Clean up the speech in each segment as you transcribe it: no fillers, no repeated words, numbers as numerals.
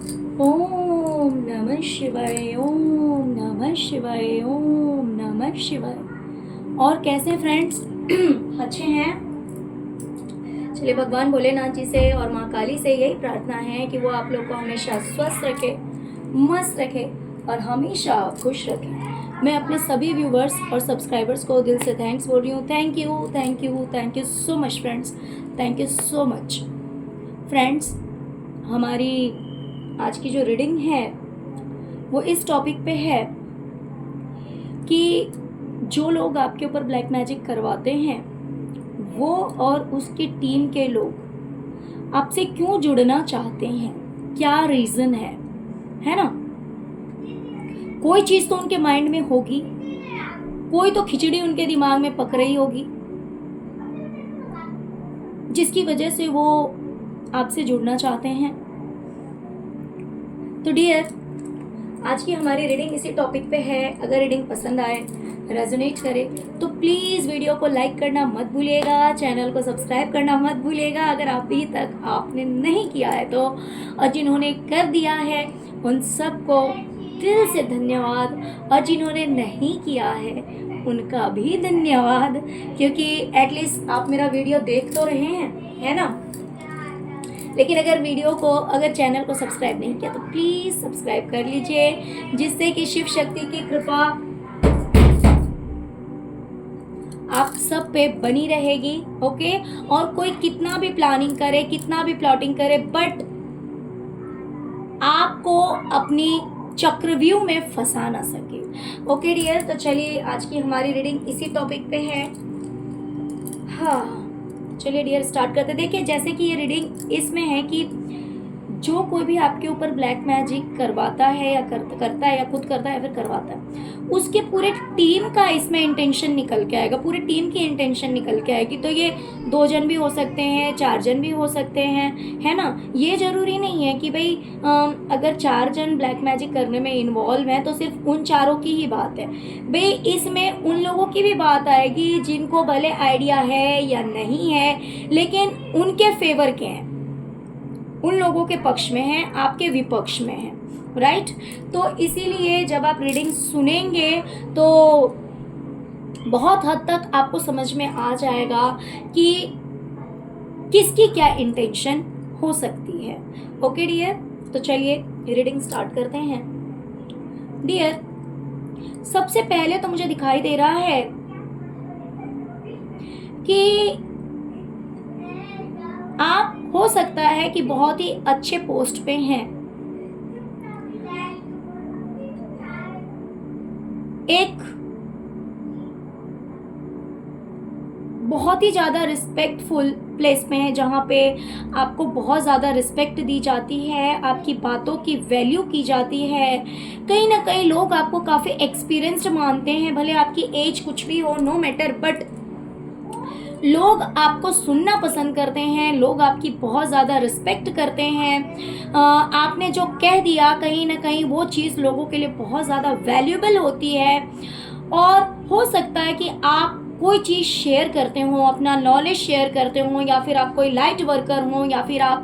ओम नमः शिवाय, ओम नमः शिवाय, ओम नमः शिवाय। और कैसे फ्रेंड्स? अच्छे हैं? चलिए, भगवान भोलेनाथ जी से और माँ काली से यही प्रार्थना है कि वो आप लोग को हमेशा स्वस्थ रखे, मस्त रखे और हमेशा खुश रखे। मैं अपने सभी व्यूवर्स और सब्सक्राइबर्स को दिल से थैंक्स बोल रही हूँ। Thank you, thank you, thank you so much friends. Thank you so much friends. हमारी आज की जो रीडिंग है वो इस टॉपिक पे है कि जो लोग आपके ऊपर ब्लैक मैजिक करवाते हैं वो और उसकी टीम के लोग आपसे क्यों जुड़ना चाहते हैं, क्या रीजन है ना। कोई चीज तो उनके माइंड में होगी, कोई तो खिचड़ी उनके दिमाग में पक रही होगी जिसकी वजह से वो आपसे जुड़ना चाहते हैं। तो डियर, आज की हमारी रीडिंग इसी टॉपिक पे है। अगर रीडिंग पसंद आए, रेजोनेट करे तो प्लीज़ वीडियो को लाइक करना मत भूलिएगा, चैनल को सब्सक्राइब करना मत भूलिएगा अगर अभी तक आपने नहीं किया है तो। और जिन्होंने कर दिया है उन सबको दिल से धन्यवाद, और जिन्होंने नहीं किया है उनका भी धन्यवाद, क्योंकि एटलीस्ट आप मेरा वीडियो देख तो रहे हैं, है ना। लेकिन अगर चैनल को सब्सक्राइब नहीं किया तो प्लीज़ सब्सक्राइब कर लीजिए, जिससे कि शिव शक्ति की कृपा आप सब पे बनी रहेगी। ओके। और कोई कितना भी प्लानिंग करे, कितना भी प्लॉटिंग करे, बट आपको अपनी चक्रव्यूह में फंसा ना सके। ओके डियर, तो चलिए आज की हमारी रीडिंग इसी टॉपिक पे है। हाँ, चलिए डियर स्टार्ट करते। देखिए, जैसे कि ये रीडिंग इसमें है कि जो कोई भी आपके ऊपर ब्लैक मैजिक करवाता है या करता है या खुद करता है या फिर करवाता है, उसके पूरे टीम का इसमें इंटेंशन निकल के आएगा, पूरी टीम की इंटेंशन निकल के आएगी। तो ये 2 जन भी हो सकते हैं, 4 जन भी हो सकते हैं, है ना। ये जरूरी नहीं है कि भाई अगर 4 जन ब्लैक मैजिक करने में इन्वॉल्व हैं तो सिर्फ उन चारों की ही बात है। भाई इसमें उन लोगों की भी बात आएगी जिनको भले आइडिया है या नहीं है, लेकिन उनके फेवर के हैं, उन लोगों के पक्ष में हैं, आपके विपक्ष में हैं, राइट। तो इसीलिए जब आप रीडिंग सुनेंगे तो बहुत हद तक आपको समझ में आ जाएगा कि किसकी क्या इंटेंशन हो सकती है। ओके डियर, तो चलिए रीडिंग स्टार्ट करते हैं। डियर, सबसे पहले तो मुझे दिखाई दे रहा है कि आप हो सकता है कि बहुत ही अच्छे पोस्ट पे हैं, एक बहुत ही ज़्यादा रिस्पेक्टफुल प्लेस में है जहाँ पे आपको बहुत ज़्यादा रिस्पेक्ट दी जाती है, आपकी बातों की वैल्यू की जाती है। कहीं ना कहीं लोग आपको काफ़ी एक्सपीरियंस्ड मानते हैं, भले आपकी एज कुछ भी हो, नो मैटर, बट लोग आपको सुनना पसंद करते हैं, लोग आपकी बहुत ज़्यादा रिस्पेक्ट करते हैं। आपने जो कह दिया कहीं ना कहीं वो चीज़ लोगों के लिए बहुत ज़्यादा वैल्यूएबल होती है। और हो सकता है कि आप कोई चीज़ शेयर करते हो, अपना नॉलेज शेयर करते हो, या फिर आप कोई लाइट वर्कर हो, या फिर आप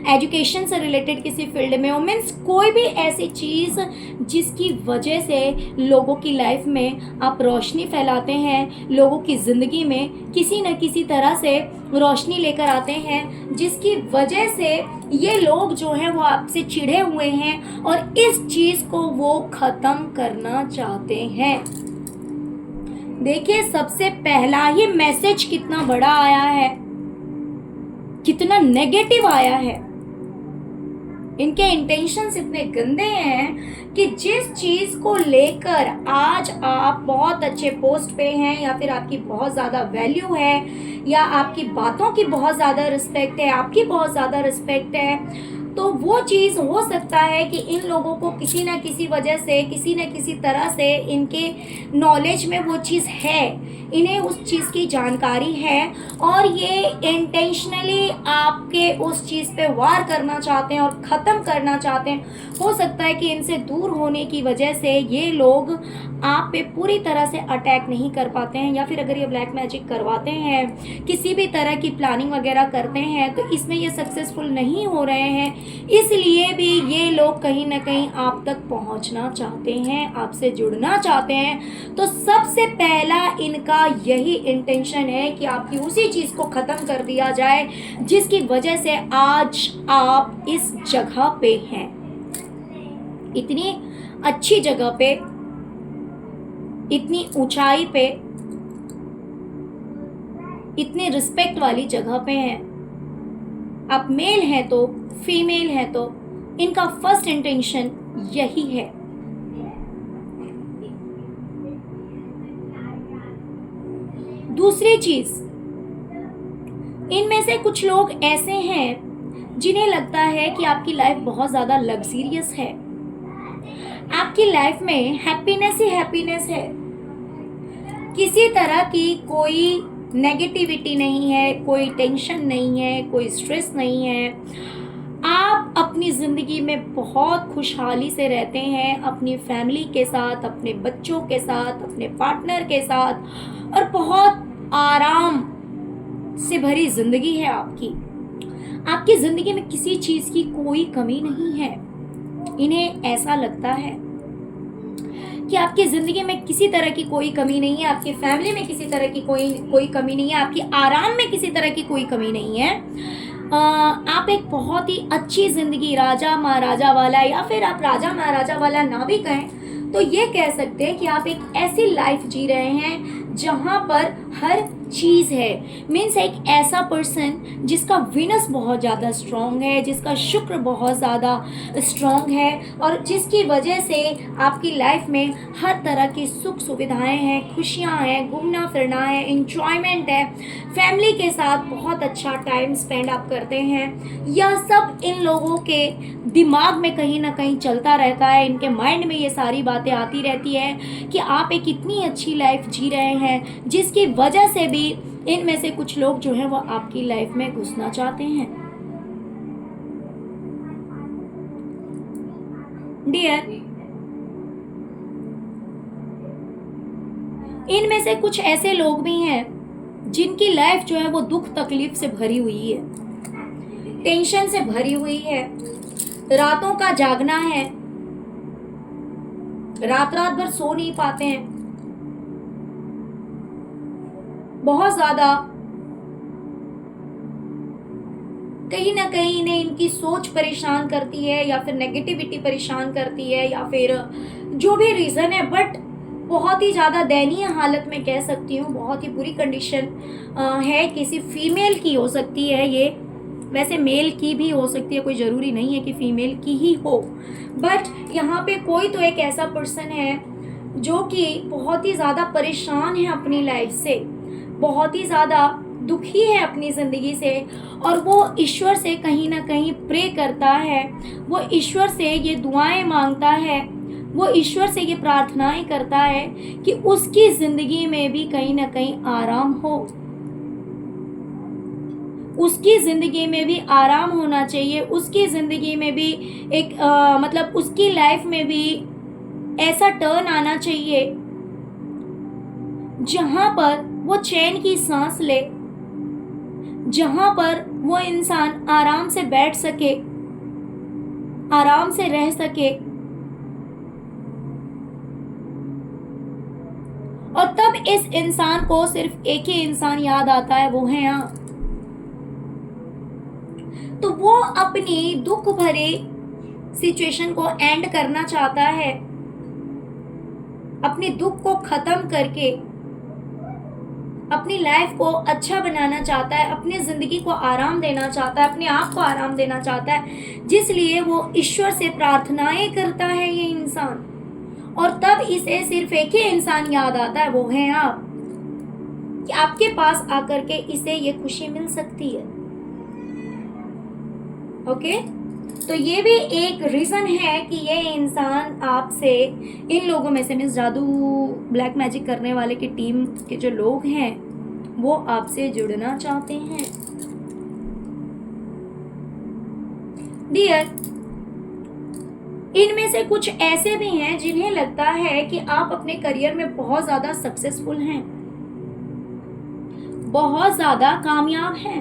एजुकेशन से रिलेटेड किसी फील्ड में हो, मीन्स कोई भी ऐसी चीज़ जिसकी वजह से लोगों की लाइफ में आप रोशनी फैलाते हैं, लोगों की ज़िंदगी में किसी न किसी तरह से रोशनी लेकर आते हैं, जिसकी वजह से ये लोग जो हैं वो आपसे चिढ़े हुए हैं और इस चीज़ को वो ख़त्म करना चाहते हैं। देखिए, सबसे पहला ही मैसेज कितना बड़ा आया है, कितना नेगेटिव आया है। इनके इंटेंशंस इतने गंदे हैं कि जिस चीज को लेकर आज आप बहुत अच्छे पोस्ट पे हैं, या फिर आपकी बहुत ज्यादा वैल्यू है, या आपकी बातों की बहुत ज्यादा रिस्पेक्ट है, आपकी बहुत ज्यादा रिस्पेक्ट है, तो वो चीज़ हो सकता है कि इन लोगों को किसी न किसी वजह से, किसी न किसी तरह से इनके नॉलेज में वो चीज़ है, इन्हें उस चीज़ की जानकारी है, और ये इंटेंशनली आपके उस चीज़ पे वार करना चाहते हैं और ख़त्म करना चाहते हैं। हो सकता है कि इनसे दूर होने की वजह से ये लोग आप पे पूरी तरह से अटैक नहीं कर पाते हैं, या फिर अगर ये ब्लैक मैजिक करवाते हैं, किसी भी तरह की प्लानिंग वगैरह करते हैं, तो इसमें ये सक्सेसफुल नहीं हो रहे हैं, इसलिए भी ये लोग कहीं ना कहीं आप तक पहुंचना चाहते हैं, आपसे जुड़ना चाहते हैं। तो सबसे पहला इनका यही इंटेंशन है कि आपकी उसी चीज़ को ख़त्म कर दिया जाए जिसकी वजह से आज आप इस जगह पे हैं, इतनी अच्छी जगह पे, इतनी ऊंचाई पे, इतनी रिस्पेक्ट वाली जगह पे हैं। आप मेल हैं तो फीमेल हैं तो इनका फर्स्ट इंटेंशन यही है। दूसरी चीज, इनमें से कुछ लोग ऐसे हैं जिन्हें लगता है कि आपकी लाइफ बहुत ज्यादा लग्जरियस है, आपकी लाइफ में हैप्पीनेस ही हैप्पीनेस है, किसी तरह की कोई नेगेटिविटी नहीं है, कोई टेंशन नहीं है, कोई स्ट्रेस नहीं है। आप अपनी ज़िंदगी में बहुत खुशहाली से रहते हैं, अपनी फैमिली के साथ, अपने बच्चों के साथ, अपने पार्टनर के साथ, और बहुत आराम से भरी ज़िंदगी है आपकी। आपकी ज़िंदगी में किसी चीज़ की कोई कमी नहीं है। इन्हें ऐसा लगता है कि आपकी ज़िंदगी में किसी तरह की कोई कमी नहीं है, आपकी फैमिली में किसी तरह की कोई कमी नहीं है, आपकी आराम में किसी तरह की कोई कमी नहीं है। आप एक बहुत ही अच्छी ज़िंदगी राजा महाराजा वाला, या फिर आप राजा महाराजा वाला ना भी कहें तो ये कह सकते हैं कि आप एक ऐसी लाइफ जी रहे हैं जहाँ पर हर चीज़ है। मीन्स एक ऐसा पर्सन जिसका विनस बहुत ज़्यादा स्ट्रॉन्ग है, जिसका शुक्र बहुत ज़्यादा स्ट्रॉन्ग है, और जिसकी वजह से आपकी लाइफ में हर तरह की सुख सुविधाएं हैं, खुशियां हैं, घूमना फिरना है, इंजॉयमेंट है, फैमिली के साथ बहुत अच्छा टाइम स्पेंड आप करते हैं। यह सब इन लोगों के दिमाग में कहीं ना कहीं चलता रहता है, इनके माइंड में ये सारी बातें आती रहती है कि आप एक इतनी अच्छी लाइफ जी रहे हैं, जिसकी वजह से भी इनमें से कुछ लोग जो है वो आपकी लाइफ में घुसना चाहते हैं। डियर, इनमें से कुछ ऐसे लोग भी हैं जिनकी लाइफ जो है वो दुख तकलीफ से भरी हुई है, टेंशन से भरी हुई है, रातों का जागना है, रात रात भर सो नहीं पाते हैं, बहुत ज्यादा कहीं ना कहीं इन्हें इनकी सोच परेशान करती है, या फिर नेगेटिविटी परेशान करती है, या फिर जो भी रीजन है, बट बहुत ही ज़्यादा दयनीय हालत में कह सकती हूँ, बहुत ही बुरी कंडीशन है। किसी फीमेल की हो सकती है ये, वैसे मेल की भी हो सकती है, कोई ज़रूरी नहीं है कि फीमेल की ही हो, बट यहाँ पे कोई तो एक ऐसा पर्सन है जो कि बहुत ही ज़्यादा परेशान है अपनी लाइफ से, बहुत ही ज़्यादा दुखी है अपनी ज़िंदगी से, और वो ईश्वर से कहीं ना कहीं प्रे करता है, वो ईश्वर से ये दुआएं मांगता है, वो ईश्वर से ये प्रार्थनाएं करता है कि उसकी ज़िंदगी में भी कहीं ना कहीं आराम हो, उसकी ज़िंदगी में भी आराम होना चाहिए, उसकी ज़िंदगी में भी एक मतलब उसकी लाइफ में भी ऐसा टर्न आना चाहिए जहाँ पर वो चैन की सांस ले, जहाँ पर वो इंसान आराम से बैठ सके, आराम से रह सके, और तब इस इंसान को सिर्फ एक ही इंसान याद आता है, वो है आप। तो वो अपनी दुख भरे सिचुएशन को एंड करना चाहता है, अपने दुख को खत्म करके अपनी लाइफ को अच्छा बनाना चाहता है, अपनी जिंदगी को आराम देना चाहता है, अपने आप को आराम देना चाहता है, जिसलिए वो ईश्वर से प्रार्थनाएं करता है ये इंसान, और तब इसे सिर्फ एक ही इंसान याद आता है, वो है आप, कि आपके पास आकर के इसे ये खुशी मिल सकती है। ओके, तो ये भी एक रीज़न है कि ये इंसान आपसे, इन लोगों में से, मीन्स जादू ब्लैक मैजिक करने वाले की टीम के जो लोग हैं वो आपसे जुड़ना चाहते हैं। डियर, इनमें से कुछ ऐसे भी हैं जिन्हें लगता है कि आप अपने करियर में बहुत ज़्यादा सक्सेसफुल हैं, बहुत ज़्यादा कामयाब हैं,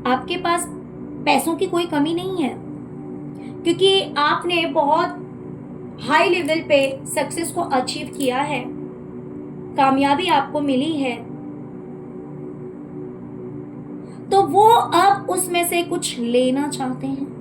आपके पास पैसों की कोई कमी नहीं है, क्योंकि आपने बहुत हाई लेवल पे सक्सेस को अचीव किया है, कामयाबी आपको मिली है, तो वो अब उसमें से कुछ लेना चाहते हैं।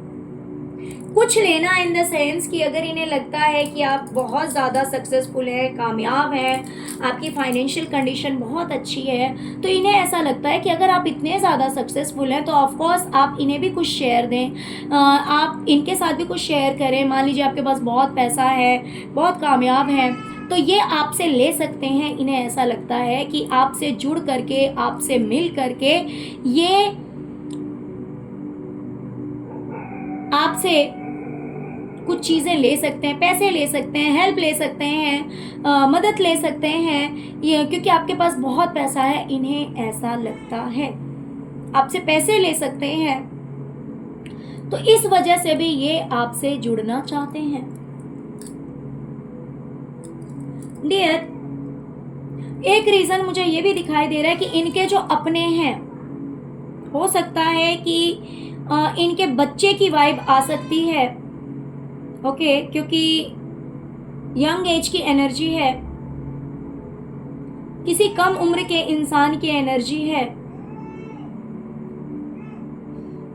कुछ लेना इन द सेंस कि अगर इन्हें लगता है कि आप बहुत ज़्यादा सक्सेसफुल हैं, कामयाब हैं, आपकी फाइनेंशियल कंडीशन बहुत अच्छी है, तो इन्हें ऐसा लगता है कि अगर आप इतने ज़्यादा सक्सेसफुल हैं तो ऑफकोर्स आप इन्हें भी कुछ शेयर दें, आप इनके साथ भी कुछ शेयर करें। मान लीजिए आपके पास बहुत पैसा है, बहुत कामयाब हैं, तो ये आपसे ले सकते हैं। इन्हें ऐसा लगता है कि आपसे जुड़ करके, आपसे मिल करके ये आपसे कुछ चीज़ें ले सकते हैं, पैसे ले सकते हैं, हेल्प ले सकते हैं, मदद ले सकते हैं, ये क्योंकि आपके पास बहुत पैसा है। इन्हें ऐसा लगता है आपसे पैसे ले सकते हैं, तो इस वजह से भी ये आपसे जुड़ना चाहते हैं। डियर, एक रीजन मुझे ये भी दिखाई दे रहा है कि इनके जो अपने हैं, हो सकता है कि इनके बच्चे की वाइब आ सकती है, ओके, क्योंकि यंग एज की एनर्जी है, किसी कम उम्र के इंसान की एनर्जी है।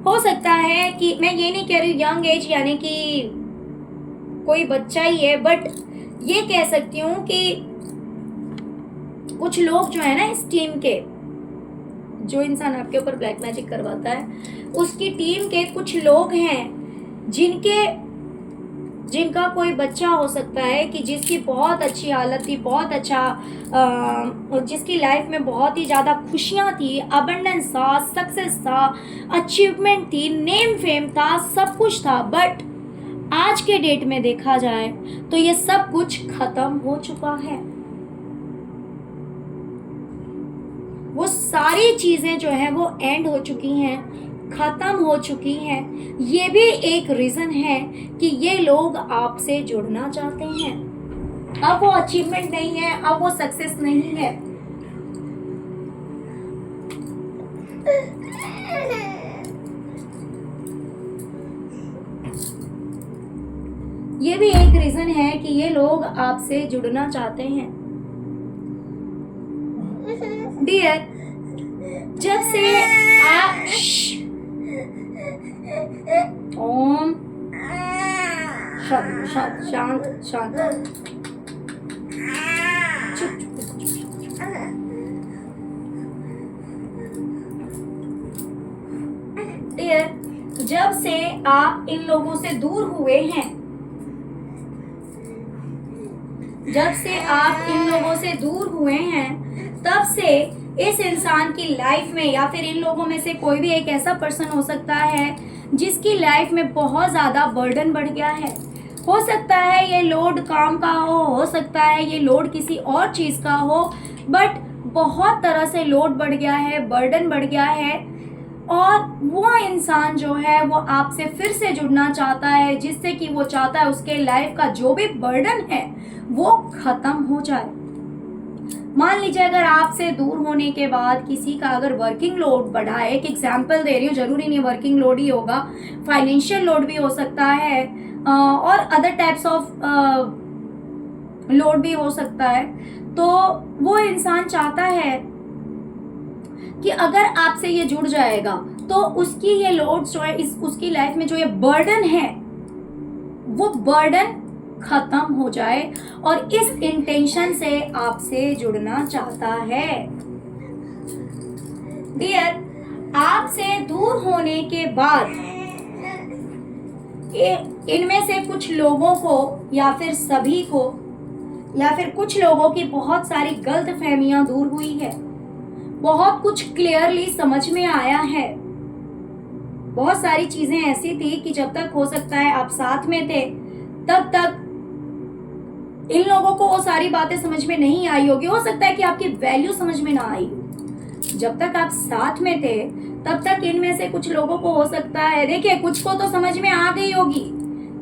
हो सकता है कि मैं ये नहीं कह रही यंग एज यानी कि कोई बच्चा ही है, बट ये कह सकती हूँ कि कुछ लोग जो है ना इस टीम के, जो इंसान आपके ऊपर ब्लैक मैजिक करवाता है, उसकी टीम के कुछ लोग हैं जिनका कोई बच्चा हो सकता है कि जिसकी बहुत अच्छी हालत थी, बहुत अच्छा जिसकी लाइफ में बहुत ही ज़्यादा खुशियाँ थी, अबंडेंस था, सक्सेस था, अचीवमेंट थी, नेम फेम था, सब कुछ था, बट आज के डेट में देखा जाए तो ये सब कुछ खत्म हो चुका है। वो सारी चीजें जो है वो एंड हो चुकी हैं, खत्म हो चुकी हैं। ये भी एक रीजन है कि ये लोग आपसे जुड़ना चाहते हैं। अब वो अचीवमेंट नहीं है, अब वो सक्सेस नहीं है, ये भी एक रीजन है कि ये लोग आपसे जुड़ना चाहते हैं। डियर, जब से आप ओम शांत शांत शांत शांत डियर, जब से आप इन लोगों से दूर हुए हैं, जब से आप इन लोगों से दूर हुए हैं, तब से इस इंसान की लाइफ में या फिर इन लोगों में से कोई भी एक ऐसा पर्सन हो सकता है जिसकी लाइफ में बहुत ज़्यादा बर्डन बढ़ गया है। हो सकता है ये लोड काम का हो सकता है ये लोड किसी और चीज़ का हो, बट बहुत तरह से लोड बढ़ गया है, बर्डन बढ़ गया है, और वो इंसान जो है वो आपसे फिर से जुड़ना चाहता है, जिससे कि वो चाहता है उसके लाइफ का जो भी बर्डन है वो खत्म हो जाए। मान लीजिए अगर आपसे दूर होने के बाद किसी का अगर वर्किंग लोड बढ़ा है, एक एग्जांपल दे रही हूँ, जरूरी नहीं वर्किंग लोड ही होगा, फाइनेंशियल लोड भी हो सकता है और अदर टाइप्स ऑफ लोड भी हो सकता है, तो वो इंसान चाहता है कि अगर आपसे ये जुड़ जाएगा तो उसकी ये लोड जो है, उसकी लाइफ में जो ये बर्डन है वो बर्डन खत्म हो जाए, और इस इंटेंशन से आपसे जुड़ना चाहता है। डियर, आपसे दूर होने के बाद इनमें से कुछ लोगों को या फिर सभी को या फिर कुछ लोगों की बहुत सारी गलत फहमियां दूर हुई है, बहुत कुछ क्लियरली समझ में आया है। बहुत सारी चीजें ऐसी थी कि जब तक हो सकता है आप साथ में थे तब तक इन लोगों को वो सारी बातें समझ में नहीं आई होगी, हो सकता है कि आपकी वैल्यू समझ में ना आई हो। जब तक आप साथ में थे तब तक इनमें से कुछ लोगों को हो सकता है, देखिए कुछ को तो समझ में आ गई होगी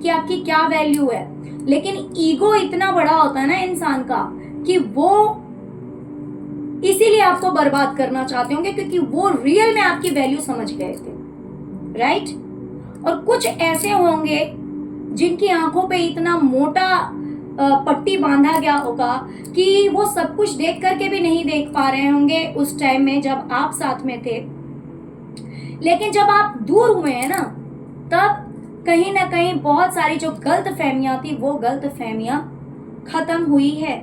कि आपकी क्या वैल्यू है, लेकिन ईगो इतना बड़ा होता है ना इंसान का कि वो इसीलिए आपको बर्बाद करना चाहते होंगे, क्योंकि वो रियल में आपकी वैल्यू समझ गए थे। राइट। और कुछ ऐसे होंगे जिनकी आंखों पे इतना मोटा पट्टी बांधा गया होगा कि वो सब कुछ देख करके भी नहीं देख पा रहे होंगे उस टाइम में जब आप साथ में थे। लेकिन जब आप दूर हुए हैं ना, तब कहीं ना कहीं बहुत सारी जो गलत फहमियां थी वो गलत फहमियां खत्म हुई है,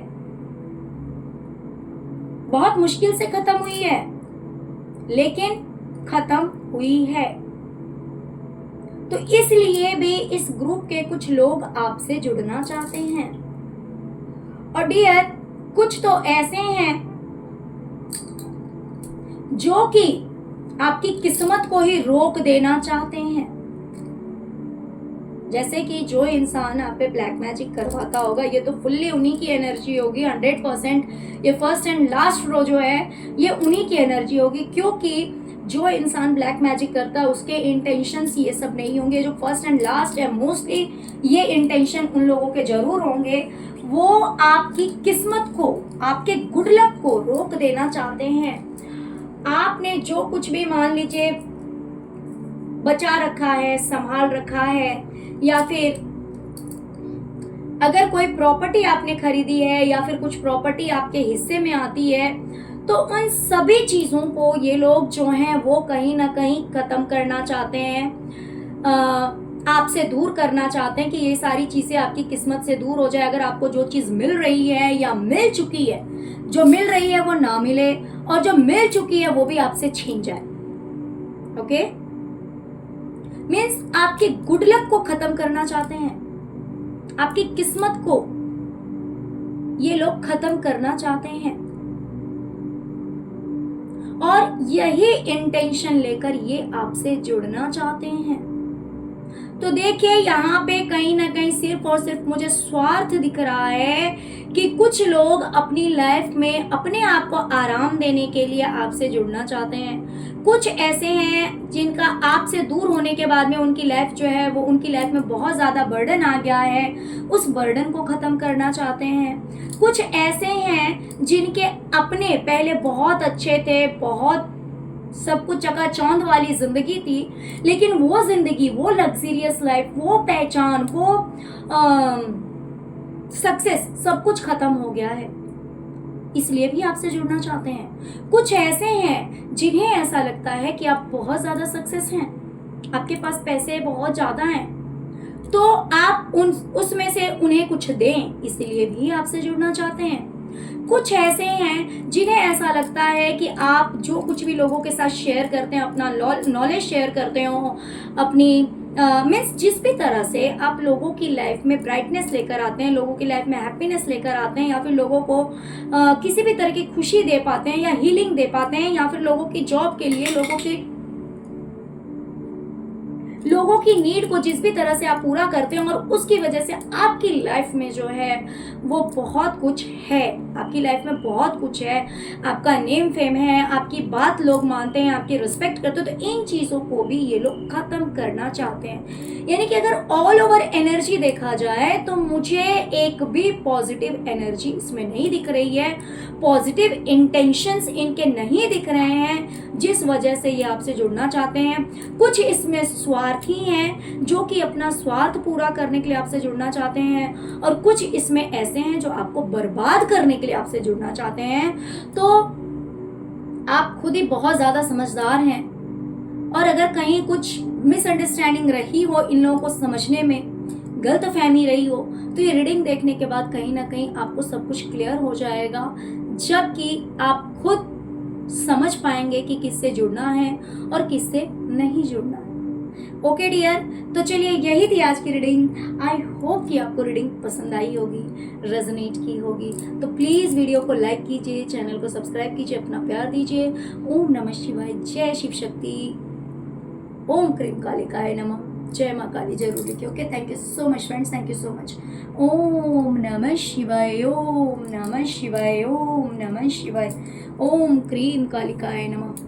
बहुत मुश्किल से खत्म हुई है, लेकिन खत्म हुई है। तो इसलिए भी इस ग्रुप के कुछ लोग आपसे जुड़ना चाहते हैं। और डियर, कुछ तो ऐसे हैं जो कि आपकी किस्मत को ही रोक देना चाहते हैं। जैसे कि जो इंसान आप पे ब्लैक मैजिक करवाता होगा, ये तो फुल्ली उन्हीं की एनर्जी होगी 100%। ये फर्स्ट एंड लास्ट रो जो है ये उन्हीं की एनर्जी होगी, क्योंकि जो इंसान ब्लैक मैजिक करता है उसके इंटेंशंस ये सब नहीं होंगे। जो फर्स्ट एंड लास्ट है, मोस्टली ये इंटेंशन उन लोगों के जरूर होंगे। वो आपकी किस्मत को, आपके गुड लक को रोक देना चाहते हैं। आपने जो कुछ भी मान लीजिए बचा रखा है, संभाल रखा है, या फिर अगर कोई प्रॉपर्टी आपने खरीदी है या फिर कुछ प्रॉपर्टी आपके हिस्से में आती है, तो उन सभी चीजों को ये लोग जो हैं वो कहीं ना कहीं खत्म करना चाहते हैं, आपसे दूर करना चाहते हैं कि ये सारी चीजें आपकी किस्मत से दूर हो जाए। अगर आपको जो चीज मिल रही है या मिल चुकी है, जो मिल रही है वो ना मिले, और जो मिल चुकी है वो भी आपसे छीन जाए। ओके, मीन्स आपके गुड लक को खत्म करना चाहते हैं, आपकी किस्मत को ये लोग खत्म करना चाहते हैं। और यही इंटेंशन लेकर ये आपसे जुड़ना चाहते हैं। तो देखिए, यहाँ पे कहीं ना कहीं सिर्फ और सिर्फ मुझे स्वार्थ दिख रहा है कि कुछ लोग अपनी लाइफ में अपने आप को आराम देने के लिए आपसे जुड़ना चाहते हैं। कुछ ऐसे हैं जिनका आपसे दूर होने के बाद में उनकी लाइफ जो है वो, उनकी लाइफ में बहुत ज़्यादा बर्डन आ गया है, उस बर्डन को ख़त्म करना चाहते हैं। कुछ ऐसे हैं जिनके अपने पहले बहुत अच्छे थे, बहुत सब कुछ चकाचौंध वाली जिंदगी थी, लेकिन वो जिंदगी, वो लग्जरियस लाइफ, वो पहचान, वो सक्सेस, सब कुछ खत्म हो गया है, इसलिए भी आपसे जुड़ना चाहते हैं। कुछ ऐसे हैं जिन्हें ऐसा लगता है कि आप बहुत ज्यादा सक्सेस हैं, आपके पास पैसे बहुत ज्यादा हैं, तो आप उसमें से उन्हें कुछ दें, इसलिए भी आपसे जुड़ना चाहते हैं। कुछ ऐसे हैं जिन्हें ऐसा लगता है कि आप जो कुछ भी लोगों के साथ शेयर करते हैं, अपना नॉलेज शेयर करते हो, अपनी मीन्स जिस भी तरह से आप लोगों की लाइफ में ब्राइटनेस लेकर आते हैं, लोगों की लाइफ में हैप्पीनेस लेकर आते हैं, या फिर लोगों को किसी भी तरह की खुशी दे पाते हैं या हीलिंग दे पाते हैं, या फिर लोगों की जॉब के लिए, लोगों की नीड को जिस भी तरह से आप पूरा करते हैं, और उसकी वजह से आपकी लाइफ में जो है वो बहुत कुछ है, आपकी लाइफ में बहुत कुछ है, आपका नेम फेम है, आपकी बात लोग मानते हैं, आपकी रिस्पेक्ट करते हैं, तो इन चीज़ों को भी ये लोग खत्म करना चाहते हैं। यानी कि अगर ऑल ओवर एनर्जी देखा जाए तो मुझे एक भी पॉजिटिव एनर्जी इसमें नहीं दिख रही है, पॉजिटिव इंटेंशंस इनके नहीं दिख रहे हैं, जिस वजह से ये आपसे जुड़ना चाहते हैं। कुछ इसमें स्वार्थी हैं जो कि अपना स्वार्थ पूरा करने के लिए आपसे जुड़ना चाहते हैं, और कुछ इसमें ऐसे हैं जो आपको बर्बाद करने के लिए आपसे जुड़ना चाहते हैं। तो आप खुद ही बहुत ज़्यादा समझदार हैं, और अगर कहीं कुछ मिसअंडरस्टैंडिंग रही हो, इन लोगों को समझने में गलतफहमी रही हो, तो ये रीडिंग देखने के बाद कहीं ना कहीं आपको सब कुछ क्लियर हो जाएगा, जबकि आप खुद समझ पाएंगे कि किससे जुड़ना है और किससे नहीं जुड़ना है। ओके डियर, तो चलिए यही थी आज की रीडिंग। आई होप कि आपको रीडिंग पसंद आई होगी, रेजोनेट की होगी। तो प्लीज़ वीडियो को लाइक कीजिए, चैनल को सब्सक्राइब कीजिए, अपना प्यार दीजिए। ओम नमः शिवाय, जय शिव शक्ति, ओम क्रीम कालिकाय नमः, जय माँ काली जरूर लिखिए। Okay, thank you so much friends, thank you so much. ओम नमः शिवाय, ओम नमः शिवाय, ओम नमः शिवाय, ओम क्रीम कालिकाय नमः।